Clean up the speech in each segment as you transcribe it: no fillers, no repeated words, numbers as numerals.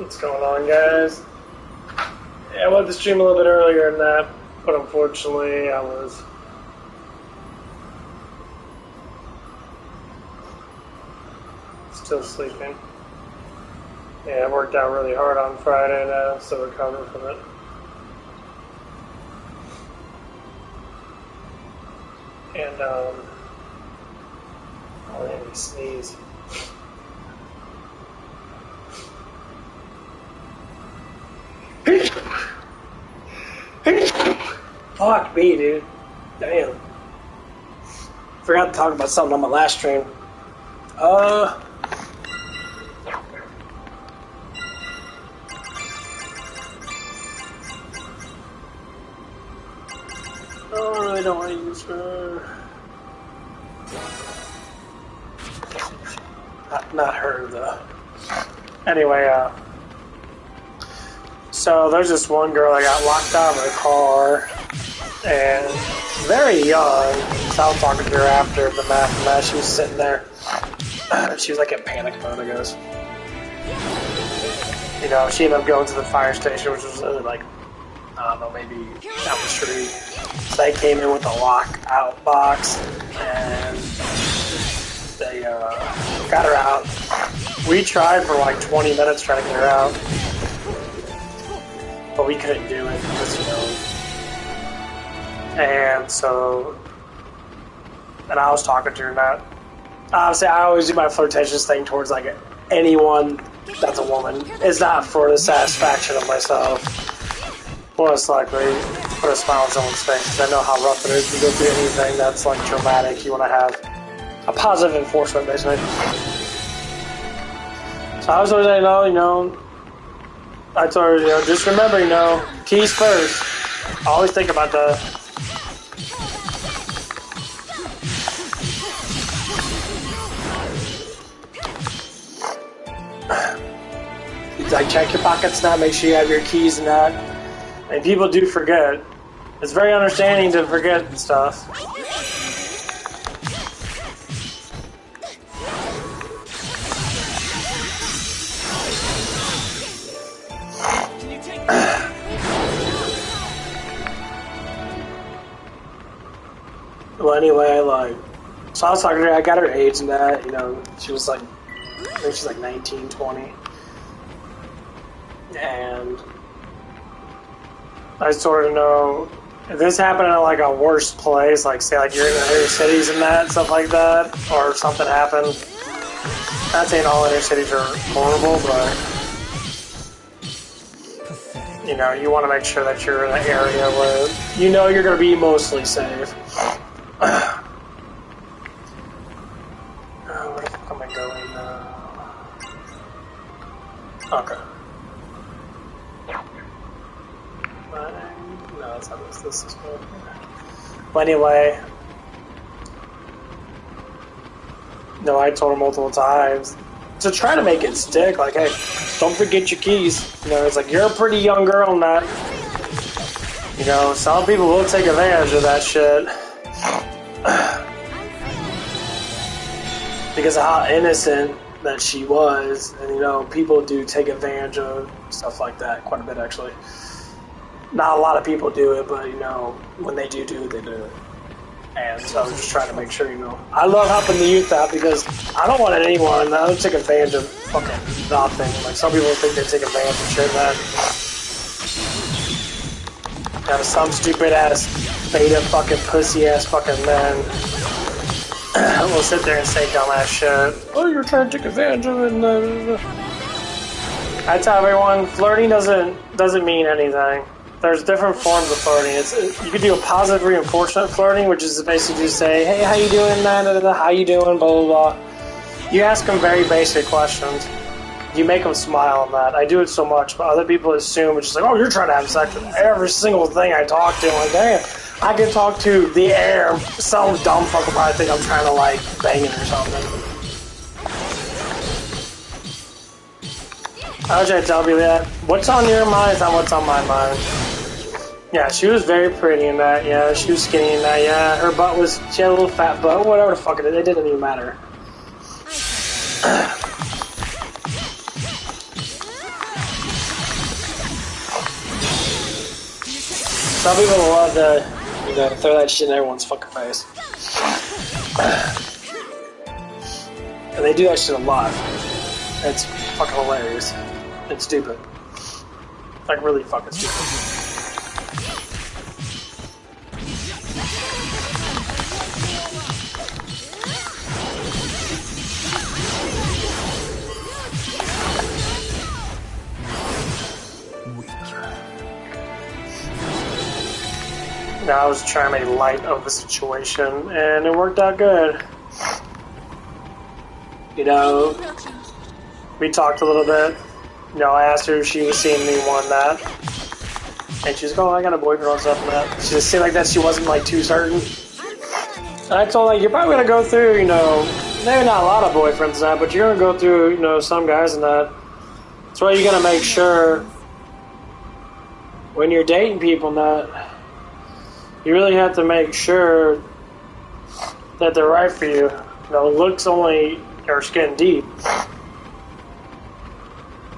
What's going on, guys? Yeah, I wanted to stream a little bit earlier than that, but unfortunately I was still sleeping. Yeah, I worked out really hard on Friday now, still recover from it. And, oh, I made me sneeze. Fuck me, dude. Damn. Forgot to talk about something on my last stream. Oh, I really don't want to use her. Not her, though. Anyway, so there's this one girl that got locked out of her car, and very young. So I was talking to her after the math. She was sitting there. She was like in panic mode, I guess. You know, she ended up going to the fire station, which was like, I don't know, maybe down the street. So they came in with a lockout box, and they got her out. We tried for like 20 minutes trying to get her out, but we couldn't do it because, you know. And so, and I was talking to her, not. Obviously, I always do my flirtatious thing towards like anyone that's a woman. It's not for the satisfaction of myself. Most likely, put a smile on someone's face because I know how rough it is to go through anything that's like traumatic. You want to have a positive enforcement, basically. So I was always like, you know, I told her, you know, just remember, you know, keys first. I always think about the. Like, check your pockets now, make sure you have your keys and that. And people do forget. It's very understanding to forget stuff. Well, anyway, like, so I was talking to her, I got her age and that, you know, she was like, I think she's like 19, 20. And I sort of know if this happened in like a worse place, like say like you're in the inner cities and that, stuff like that, or something happened. Not saying all inner cities are horrible, but you know, you want to make sure that you're in an area where you know you're going to be mostly safe. Where the fuck am I going now? Okay. No, it's not this is good. But anyway, no, I told her multiple times to try to make it stick. Like, hey, don't forget your keys. You know, it's like you're a pretty young girl, not. You know, some people will take advantage of that shit because of how innocent that she was, and you know, people do take advantage of stuff like that quite a bit, actually. Not a lot of people do it, but you know, when they do it, they do it. And so I was just trying to make sure, you know. I love helping the youth out because I don't want anyone, I don't take advantage of fucking nothing. Like, some people think they take advantage of shit, man. Now, some stupid ass, beta fucking pussy ass fucking men will sit there and say dumbass shit. Oh, you're trying to take advantage of it. I tell everyone, flirting doesn't mean anything. There's different forms of flirting. You can do a positive reinforcement flirting, which is basically just say, hey, how you doing, how you doing, blah, blah, blah. You ask them very basic questions. You make them smile on that. I do it so much, but other people assume it's just like, oh, you're trying to have sex with every single thing I talk to. I'm like, damn, I can talk to the air. Some dumb fucker probably think I'm trying to, like, bang it or something. I was trying to tell people that. What's on your mind is not what's on my mind. Yeah, she was very pretty in that. Yeah, she was skinny in that. Yeah, her butt was, she had a little fat butt. Whatever the fuck it is, it didn't even matter. Some people love to, you know, throw that shit in everyone's fucking face. And they do that shit a lot. It's fucking hilarious. It's stupid. Like, really fucking stupid. Now I was trying to make light of the situation, and it worked out good. You know, we talked a little bit. You know, I asked her if she was seeing me want that. And she was like, oh, I got a boyfriend or something like that. She just seemed like that she wasn't, like, too certain. And I told her, like, you're probably going to go through, you know, maybe not a lot of boyfriends and that, but you're going to go through, you know, some guys and that. That's why you got to make sure when you're dating people and that, you really have to make sure that they're right for you. You know, looks only are skin deep.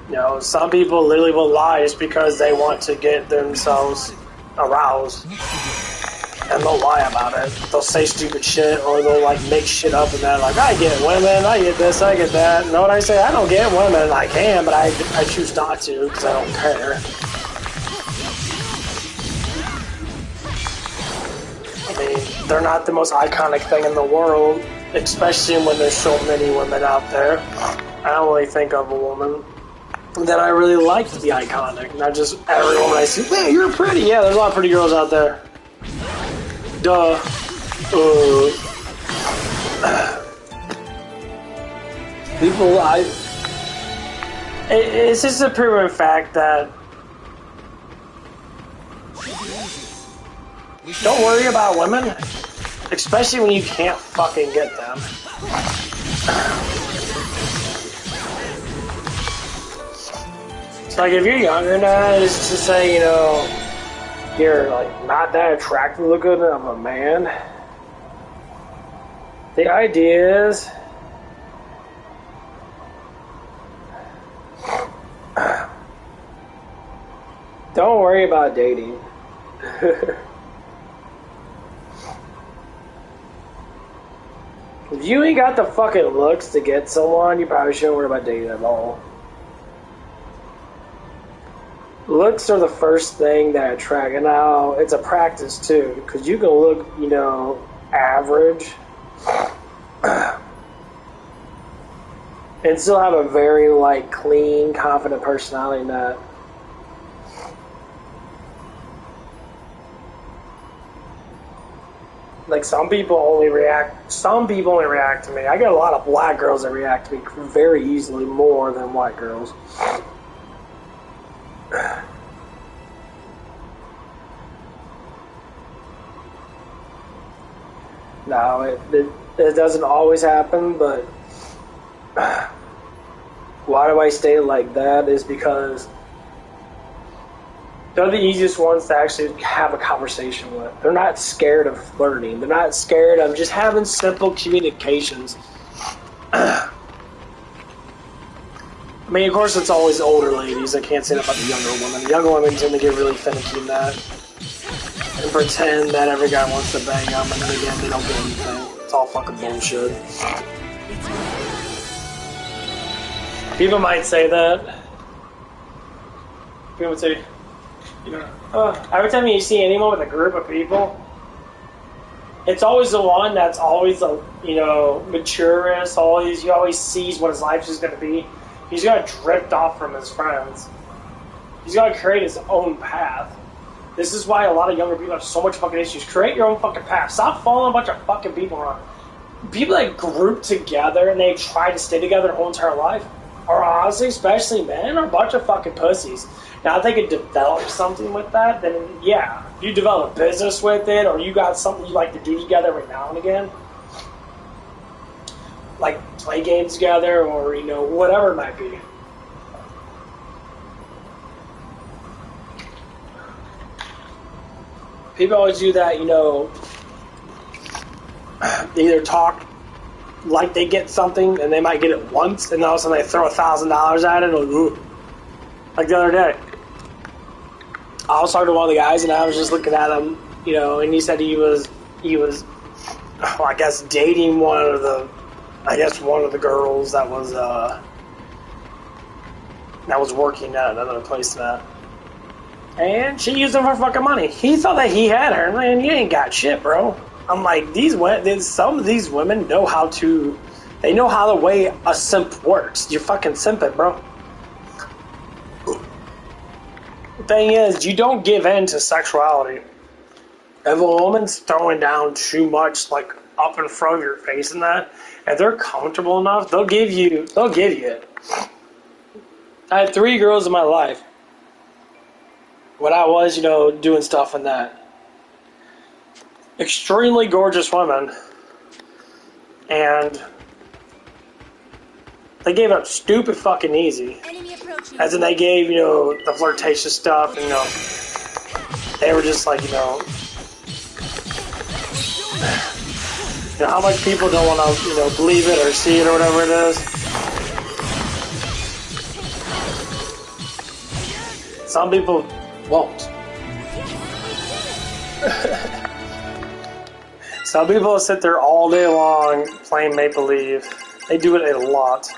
You know, some people literally will lie just because they want to get themselves aroused. And they'll lie about it. They'll say stupid shit, or they'll, like, make shit up and that, like, I get women, I get this, I get that. You know what I say? I don't get women. I can, but I choose not to because I don't care. I mean, they're not the most iconic thing in the world, especially when there's so many women out there. I only think of a woman that I really like to be iconic, not just every woman I see. Man, you're pretty. Yeah, there's a lot of pretty girls out there. Duh. People, it's just a proven fact that don't worry about women, especially when you can't fucking get them. It's like if you're younger now, it's to say, you know, you're like not that attractive looking of a man. The idea is don't worry about dating. If you ain't got the fucking looks to get someone, you probably shouldn't worry about dating at all. Looks are the first thing that attract, and now it's a practice too, because you can look, you know, average, and still have a very, like, clean, confident personality in that. Like, some people only react to me. I get a lot of black girls that react to me very easily more than white girls. No, it doesn't always happen, but why do I say it like that is because they're the easiest ones to actually have a conversation with. They're not scared of flirting. They're not scared of just having simple communications. I mean, of course, it's always older ladies. I can't say that about the younger women. The younger women tend to get really finicky in that and pretend that every guy wants to bang them, and then again, they don't get anything. It's all fucking bullshit. People might say that. People would say, you know, every time you see anyone with a group of people, it's always the one that's always, you know, maturest. You always sees what his life is going to be. He's going to drift off from his friends. He's going to create his own path. This is why a lot of younger people have so much fucking issues. Create your own fucking path. Stop following a bunch of fucking people around. People that group together and they try to stay together their whole entire life are honestly, especially men, are a bunch of fucking pussies. Now, if they could develop something with that, then yeah. If you develop a business with it, or you got something you like to do together every now and again, like play games together, or, you know, whatever it might be. People always do that, you know, they either talk like they get something, and they might get it once, and all of a sudden they throw $1,000 at it, or, ooh. Like the other day. I was talking to one of the guys, and I was just looking at him, you know, and he said he was, well, I guess dating one of the girls that was working at another place now. And she used him for fucking money. He thought that he had her. Man, you ain't got shit, bro. I'm like, some of these women know how to, they know how the way a simp works. You're fucking simping, bro. The thing is, you don't give in to sexuality. If a woman's throwing down too much, like, up in front of your face and that, if they're comfortable enough, they'll give you it. I had 3 girls in my life when I was, you know, doing stuff and that. Extremely gorgeous women. And they gave up stupid fucking easy. As in they gave, you know, the flirtatious stuff, and, you know, they were just like, you know, how much people don't want to, you know, believe it or see it or whatever it is. Some people won't. Some people sit there all day long playing make-believe. They do it a lot.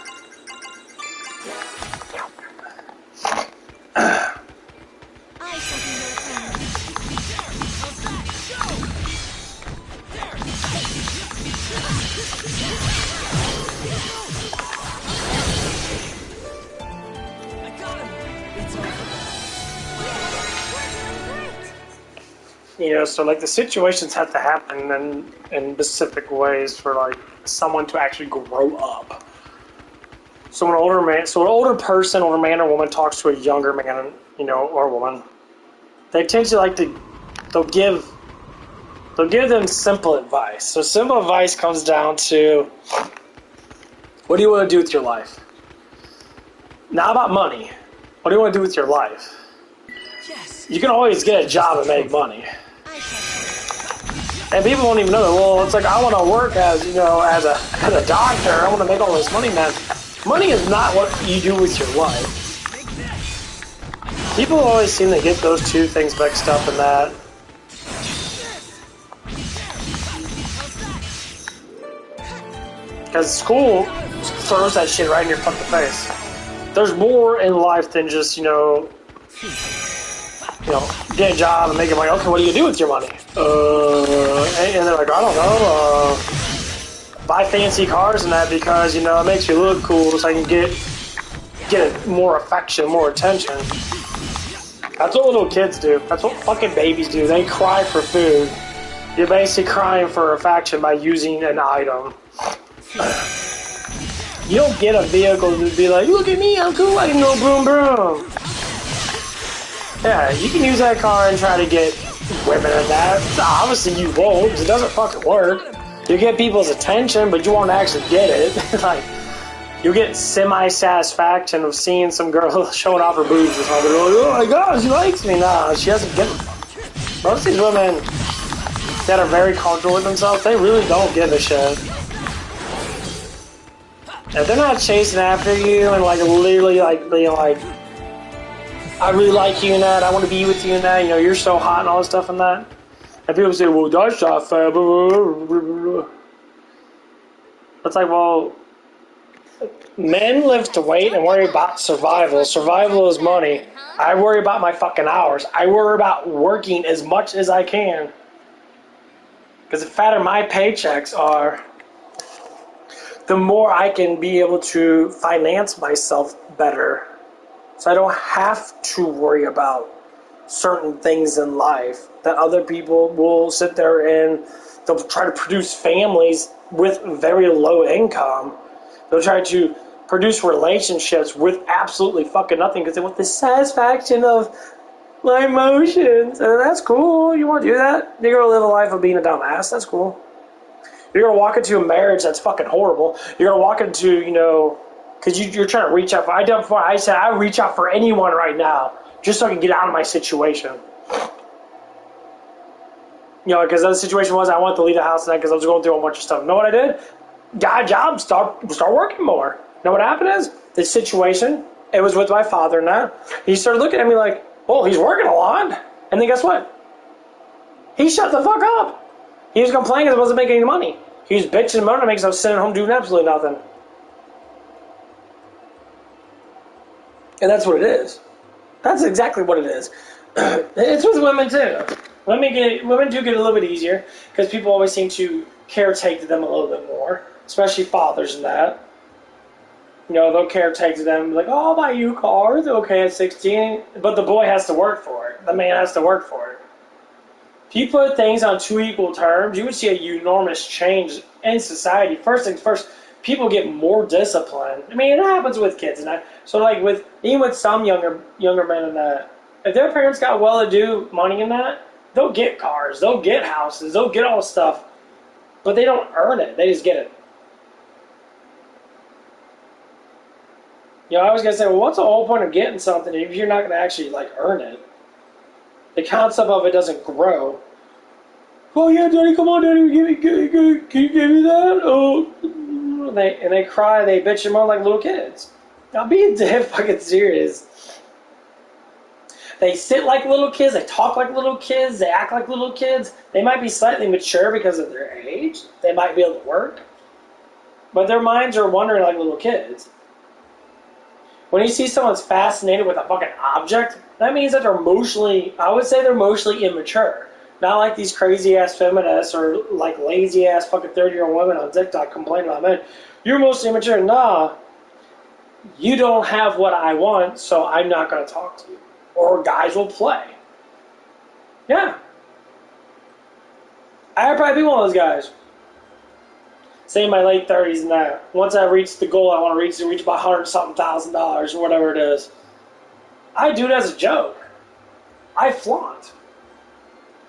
You know, so like the situations have to happen in specific ways for like someone to actually grow up. So an older person, older man or woman talks to a younger man, you know, or woman, they tend to like to, they'll give them simple advice. So simple advice comes down to, what do you want to do with your life? Not about money. What do you want to do with your life? You can always get a job and make money. And people don't even know that. Well, it's like, I want to work as, you know, as a doctor. I want to make all this money, man. Money is not what you do with your life. People always seem to get those two things mixed up in that. Because school throws that shit right in your fucking face. There's more in life than just, you know, get a job and making money. Okay, what do you do with your money? And they're like, I don't know, buy fancy cars and that because, you know, it makes you look cool so I can get more affection, more attention. That's what little kids do. That's what fucking babies do. They cry for food. You're basically crying for affection by using an item. You don't get a vehicle to be like, look at me, I'm cool, I can go boom boom. Yeah, you can use that car and try to get women in that. Obviously you won't, because it doesn't fucking work. You get people's attention, but you won't actually get it. Like, you get semi-satisfaction of seeing some girl showing off her boobs or something. Like, oh my god, she likes me. Nah, she doesn't get it. Most of these women that are very comfortable with themselves, they really don't give a shit. If they're not chasing after you and like literally like being like, I really like you and that, I want to be with you and that, you know, you're so hot and all this stuff and that. And people say, well, that's not fair. It's like, well, men live to wait and worry about survival. Survival is money. I worry about my fucking hours. I worry about working as much as I can. Because the fatter my paychecks are, the more I can be able to finance myself better. So I don't have to worry about certain things in life that other people will sit there and they'll try to produce families with very low income. They'll try to produce relationships with absolutely fucking nothing because they want the satisfaction of my emotions. And that's cool. You want to do that? You're going to live a life of being a dumbass. That's cool. You're going to walk into a marriage that's fucking horrible. You're going to walk into, you know, because you're trying to reach out for, I said I reach out for anyone right now just so I can get out of my situation. You know, because the situation was I wanted to leave the house tonight because I was going through a bunch of stuff. You know what I did? Got a job, start working more. You know what happened is, this situation, it was with my father and that. He started looking at me like, Well, he's working a lot. And then guess what? He shut the fuck up. He was complaining because it wasn't making any money. He was bitching and moaning to make himself sitting at home doing absolutely nothing. And that's what it is. That's exactly what it is. It's with women too. Women do get a little bit easier because people always seem to caretake them a little bit more, especially fathers and that. You know, they'll caretake them like, oh, I'll buy you a car. It's okay at 16. But the boy has to work for it. The man has to work for it. If you put things on two equal terms, you would see a enormous change in society. First things first, people get more disciplined. I mean, it happens with kids and that. So, like, even with some younger men and that, if their parents got well-to-do money in that, they'll get cars, they'll get houses, they'll get all this stuff, but they don't earn it. They just get it. You know, I was going to say, well, what's the whole point of getting something if you're not going to actually, like, earn it? The concept of it doesn't grow. Oh, yeah, Daddy, come on, Daddy, can you give me that? Oh, and they cry, they bitch and moan like little kids. I'm being dead fucking serious. They sit like little kids, they talk like little kids, they act like little kids. They might be slightly mature because of their age. They might be able to work. But their minds are wandering like little kids. When you see someone's fascinated with a fucking object, that means that they're emotionally, I would say they're emotionally immature. Not like these crazy-ass feminists or like lazy-ass fucking 30-year-old women on TikTok complaining about men. You're emotionally immature. Nah, you don't have what I want, so I'm not going to talk to you. Or guys will play. Yeah. I'd probably be one of those guys. Say in my late 30s and that. Once I reach the goal I want to reach about $100-something or whatever it is. I do it as a joke. I flaunt.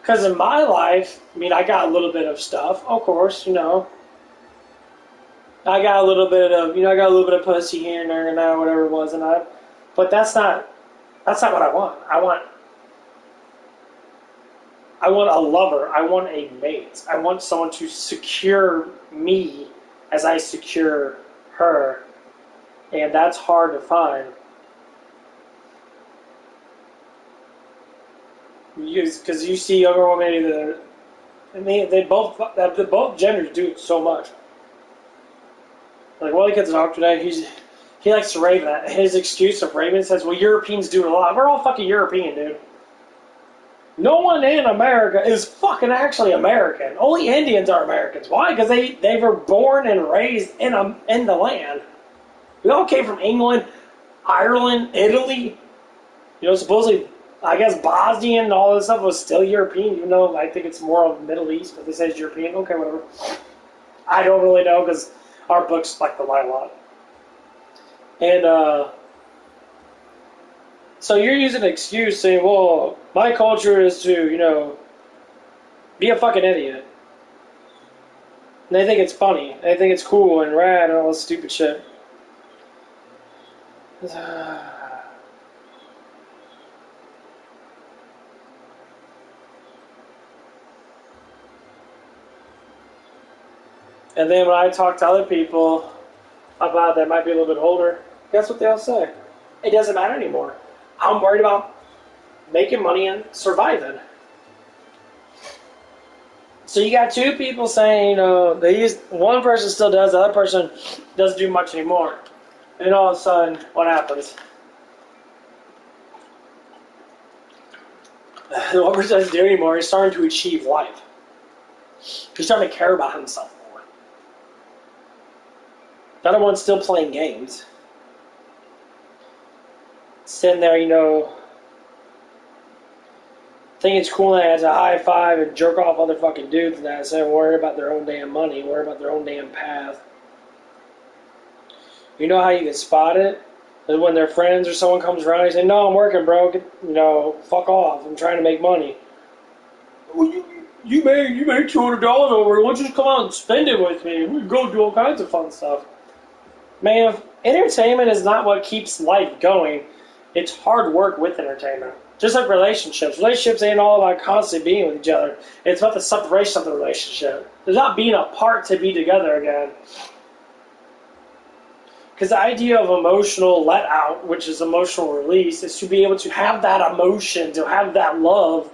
Because in my life, I mean, I got a little bit of stuff, of course, you know. I got a little bit of pussy here and there and that, whatever it was, but that's not what I want. I want a lover. I want a mate. I want someone to secure me as I secure her. And that's hard to find. Because you see younger women that, I mean, both genders do it so much. Like, one of the kids I talked to today, he likes to rave that. His excuse of raving says, well, Europeans do it a lot. We're all fucking European, dude. No one in America is fucking actually American. Only Indians are Americans. Why? Because they were born and raised in the land. We all came from England, Ireland, Italy. You know, supposedly, I guess Bosnian and all this stuff was still European, even though I think it's more of the Middle East, but they say it's European. Okay, whatever. I don't really know because our books like to lie a lot. And, so you're using an excuse saying, well, my culture is to, you know, be a fucking idiot. And they think it's funny. They think it's cool and rad and all this stupid shit. And then when I talk to other people about that might be a little bit older, guess what they all say? It doesn't matter anymore. I'm worried about making money and surviving. So you got two people saying, you know, one person still does, the other person doesn't do much anymore. And all of a sudden, what happens? The one person doesn't do anymore. He's starting to achieve life. He's starting to care about himself more. The other one's still playing games. Sitting there, you know, think it's cool that has a high five and jerk off other fucking dudes and that, so worry about their own damn money, worry about their own damn path. You know how you can spot it? Is when their friends or someone comes around and they say, no, I'm working, bro. You know, fuck off. I'm trying to make money. Well, you made $200 over it. Why don't you just come out and spend it with me? We can go do all kinds of fun stuff. Man, if entertainment is not what keeps life going, it's hard work with entertainment. Just like relationships. Relationships ain't all about constantly being with each other. It's about the separation of the relationship. There's not being apart to be together again. Because the idea of emotional let out, which is emotional release, is to be able to have that emotion, to have that love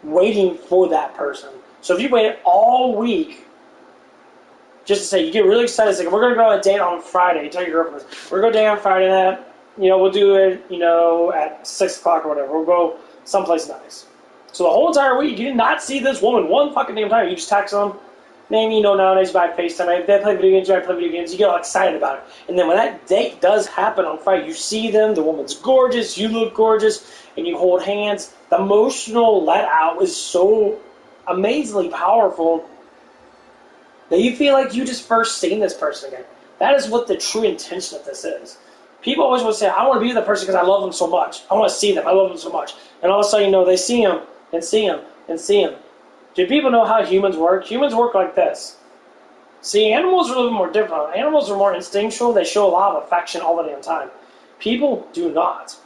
waiting for that person. So if you waited all week just to say, you get really excited, it's like, we're going to go on a date on Friday. You tell your girlfriend, we're going to go date on Friday night. We'll do it, at 6 o'clock or whatever. We'll go someplace nice. So the whole entire week, you did not see this woman one fucking damn time. You just text them. Maybe, nowadays you buy FaceTime. If they play video games, you play video games. You get all excited about it. And then when that date does happen on Friday, you see them, the woman's gorgeous, you look gorgeous, and you hold hands. The emotional let out is so amazingly powerful that you feel like you just first seen this person again. That is what the true intention of this is. People always want to say, I want to be with that person because I love them so much. I want to see them. I love them so much. And all of a sudden, they see them and see them and see them. Do people know how humans work? Humans work like this. See, animals are a little bit more different. Animals are more instinctual. They show a lot of affection all the damn time. People do not.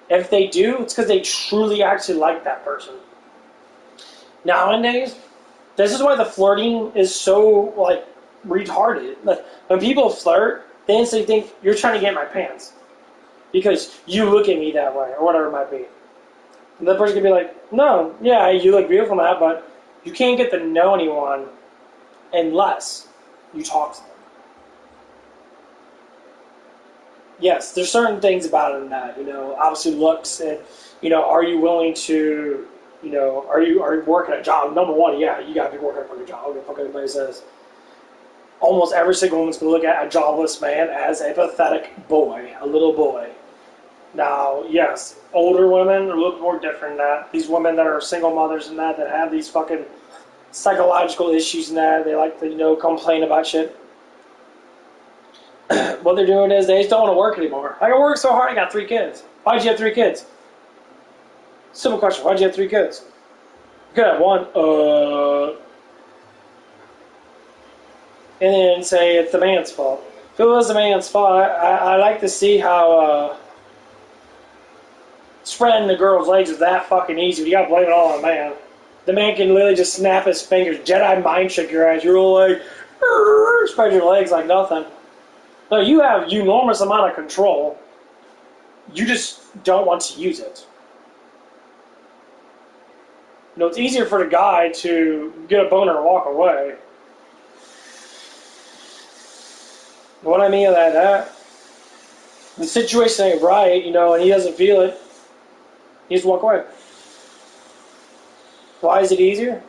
If they do, it's because they truly actually like that person. Nowadays, this is why the flirting is so, retarded. Like, when people flirt, they instantly think, you're trying to get in my pants. Because you look at me that way, or whatever it might be. And the person can be like, no, yeah, you look beautiful now, but you can't get to know anyone unless you talk to them. Yes, there's certain things about it in that, obviously looks and, are you willing to, are you working a job? Number one, yeah, you gotta be working a fucking job. I don't give a fuck what anybody says. Almost every single woman's gonna look at a jobless man as a pathetic boy, a little boy. Now, yes, older women are a little more different than that. These women that are single mothers and that have these fucking psychological issues and that, they like to, complain about shit. What they're doing is they just don't want to work anymore. I work so hard, I got 3 kids. Why'd you have 3 kids? Simple question, why'd you have 3 kids? You could have 1. And then say it's the man's fault. If it was the man's fault, I like to see how spreading the girl's legs is that fucking easy. You gotta blame it all on the man. The man can literally just snap his fingers, Jedi mind trick your ass. You're all like, spread your legs like nothing. No, you have enormous amount of control. You just don't want to use it. It's easier for the guy to get a boner and walk away. What I mean by that, the situation ain't right, and he doesn't feel it, he just walk away. Why is it easier?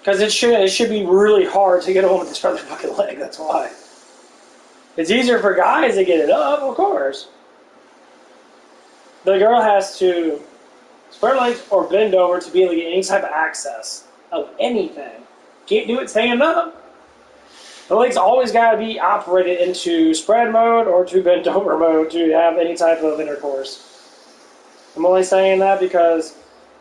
Because it should be really hard to get a woman to spread their fucking leg, that's why. It's easier for guys to get it up, of course. The girl has to spread her legs or bend over to be able to get any type of access of anything. Can't do it standing up. The legs always got to be operated into spread mode or to bend over mode to have any type of intercourse. I'm only saying that because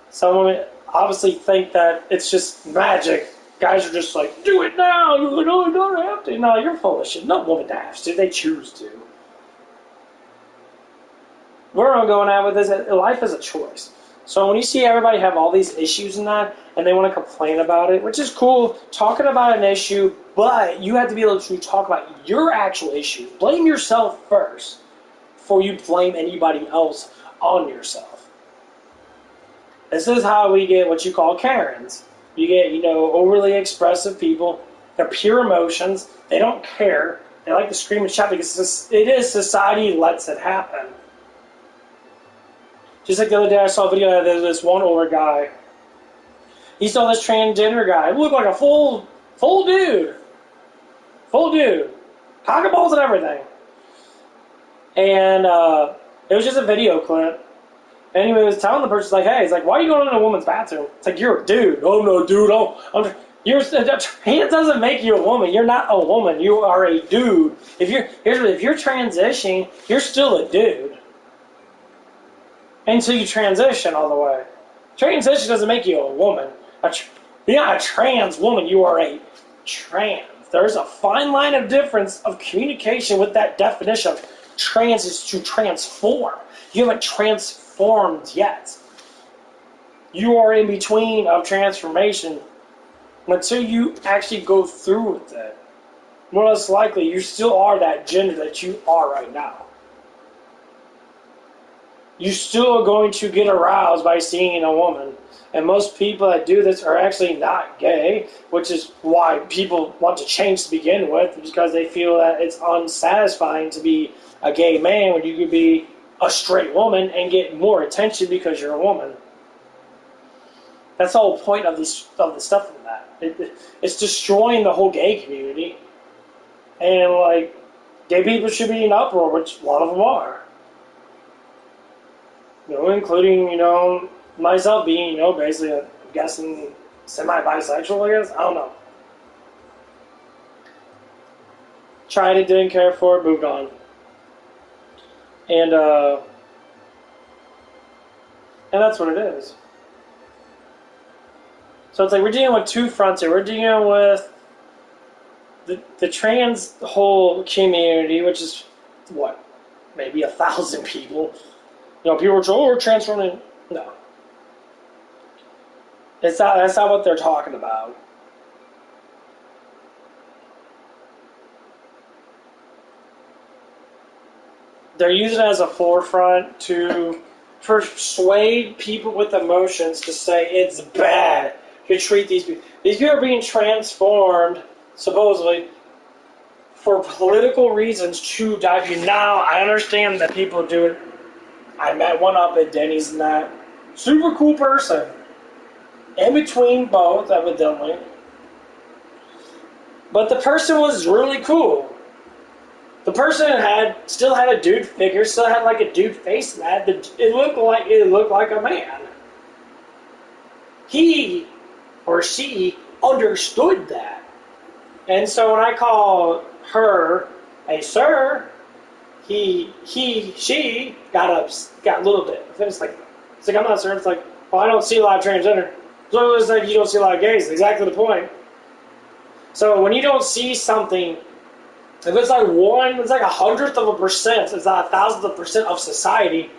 some women obviously think that it's just magic. Guys are just like, do it now. You're like, oh, I don't have to. No, you're full of shit. No woman has to. They choose to. Where I'm going at with this, life is a choice. So when you see everybody have all these issues and that, and they want to complain about it, which is cool, talking about an issue, but you have to be able to talk about your actual issue. Blame yourself first before you blame anybody else on yourself. This is how we get what you call Karens. You get, overly expressive people. They're pure emotions. They don't care. They like to scream and shout because it is society lets it happen. Just like the other day I saw a video of this one older guy. He saw this transgender guy. He looked like a full dude. Full dude. Cock and balls and everything. And it was just a video clip. And he was telling the person, like, hey, he's like, why are you going in a woman's bathroom? It's like, you're a dude. Oh, no, dude. It doesn't make you a woman. You're not a woman. You are a dude. If you're transitioning, you're still a dude. Until you transition all the way. Transition doesn't make you a woman. You're not a trans woman. You are a trans. There's a fine line of difference of communication with that definition of trans is to transform. You haven't transformed yet. You are in between of transformation until you actually go through with it. more or less likely you still are that gender that you are right now. You still are going to get aroused by seeing a woman. And most people that do this are actually not gay, which is why people want to change to begin with, because they feel that it's unsatisfying to be a gay man when you could be a straight woman and get more attention because you're a woman. That's the whole point of the stuff in that. It's destroying the whole gay community. And, like, gay people should be in uproar, which a lot of them are. You know, including, you know, myself being, you know, basically, I'm guessing, semi-bisexual, I guess? I don't know. Tried it, didn't care for it, moved on. And that's what it is. So it's like we're dealing with two fronts here. We're dealing with the trans whole community, which is, what, maybe 1,000 people. You know, people are saying, oh, we're transforming. No. That's not what they're talking about. They're using it as a forefront to persuade people with emotions to say it's bad to treat these people. These people are being transformed, supposedly, for political reasons to dive. Now, I understand that people do it. I met one up at Denny's and that. Super cool person. In between both, evidently. But the person was really cool. The person still had a dude figure, still had like a dude face in that. It looked like a man. He or she understood that. And so when I call her a sir, she got a little bit. It's like I'm not sure. It's like, well, I don't see a lot of transgender. So it's like you don't see a lot of gays. It's exactly the point. So when you don't see something, if it's like 1/100%, it's not 1,000% of society,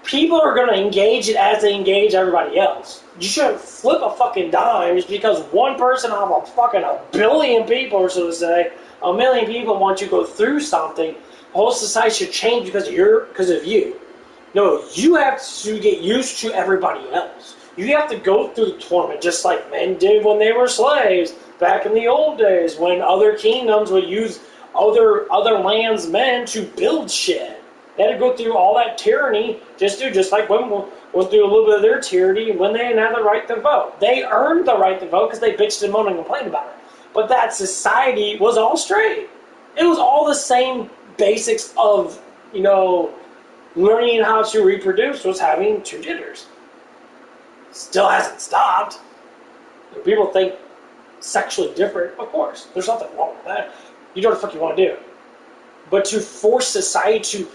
people are going to engage it as they engage everybody else. You shouldn't flip a fucking dime just because one person out of a billion people, or so to say, a million people want you to go through something. The whole society should change because of you. No, you have to get used to everybody else. You have to go through the torment just like men did when they were slaves back in the old days, when other kingdoms would use other lands' men to build shit. They had to go through all that tyranny just like women went through a little bit of their tyranny when they didn't have the right to vote. They earned the right to vote because they bitched and moaned and complained about it. But that society was all straight. It was all the same basics of, you know, learning how to reproduce was having two genders. Still hasn't stopped. If people think sexually different, of course. There's nothing wrong with that. You do what the fuck you want to do. But to force society to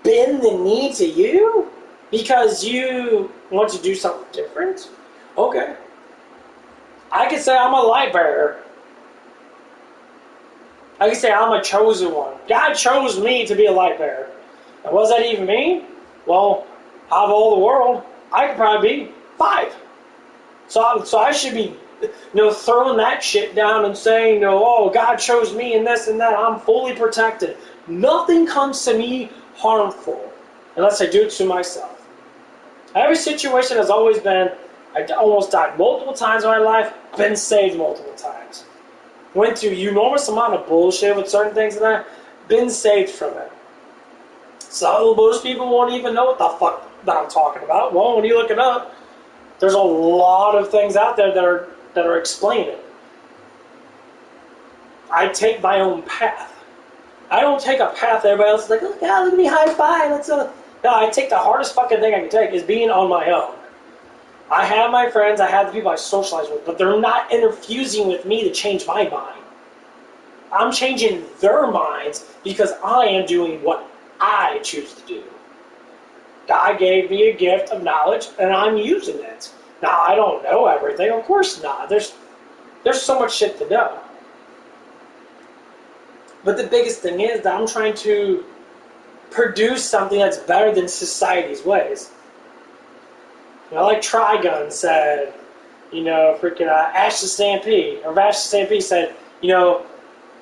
bend the knee to you because you want to do something different? Okay. I could say I'm a light bearer. I can say I'm a chosen one. God chose me to be a light bearer. And what does that even mean? Well, out of all the world, I could probably be 5. So I should be, you know, throwing that shit down and saying, you know, oh, God chose me and this and that. I'm fully protected. Nothing comes to me harmful unless I do it to myself. Every situation has always been, I almost died multiple times in my life, been saved multiple times. Went through enormous amount of bullshit with certain things and that, been saved from it. So most people won't even know what the fuck that I'm talking about. Well, when you look it up, there's a lot of things out there that are explaining it. I take my own path. I don't take a path that everybody else is like, oh God, look at me, high five. No, I take the hardest fucking thing I can take is being on my own. I have my friends, I have the people I socialize with, but they're not interfusing with me to change my mind. I'm changing their minds because I am doing what I choose to do. God gave me a gift of knowledge, and I'm using it. Now, I don't know everything. Of course not. There's so much shit to know. But the biggest thing is that I'm trying to produce something that's better than society's ways. You know, like Trigun said, you know, freaking Ash the Stampede, or Vash the Stampede said, you know,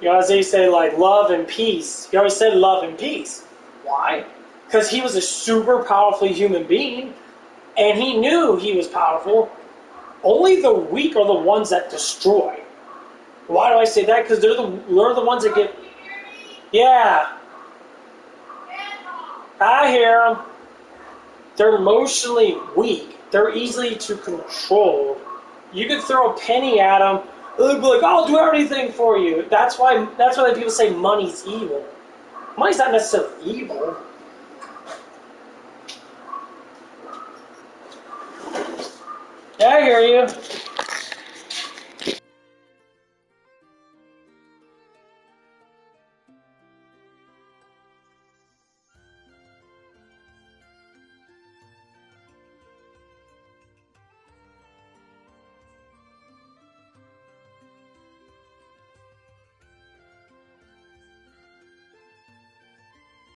You always say like love and peace. He always said love and peace. Why? Because he was a super powerful human being, and he knew he was powerful. Only the weak are the ones that destroy. Why do I say that? Because they're the ones that get... Yeah. I hear them. They're emotionally weak. They're easily to control. You could throw a penny at them, they'll be like, I'll do everything for you. That's why people say money's evil. Money's not necessarily evil. Yeah, I hear you.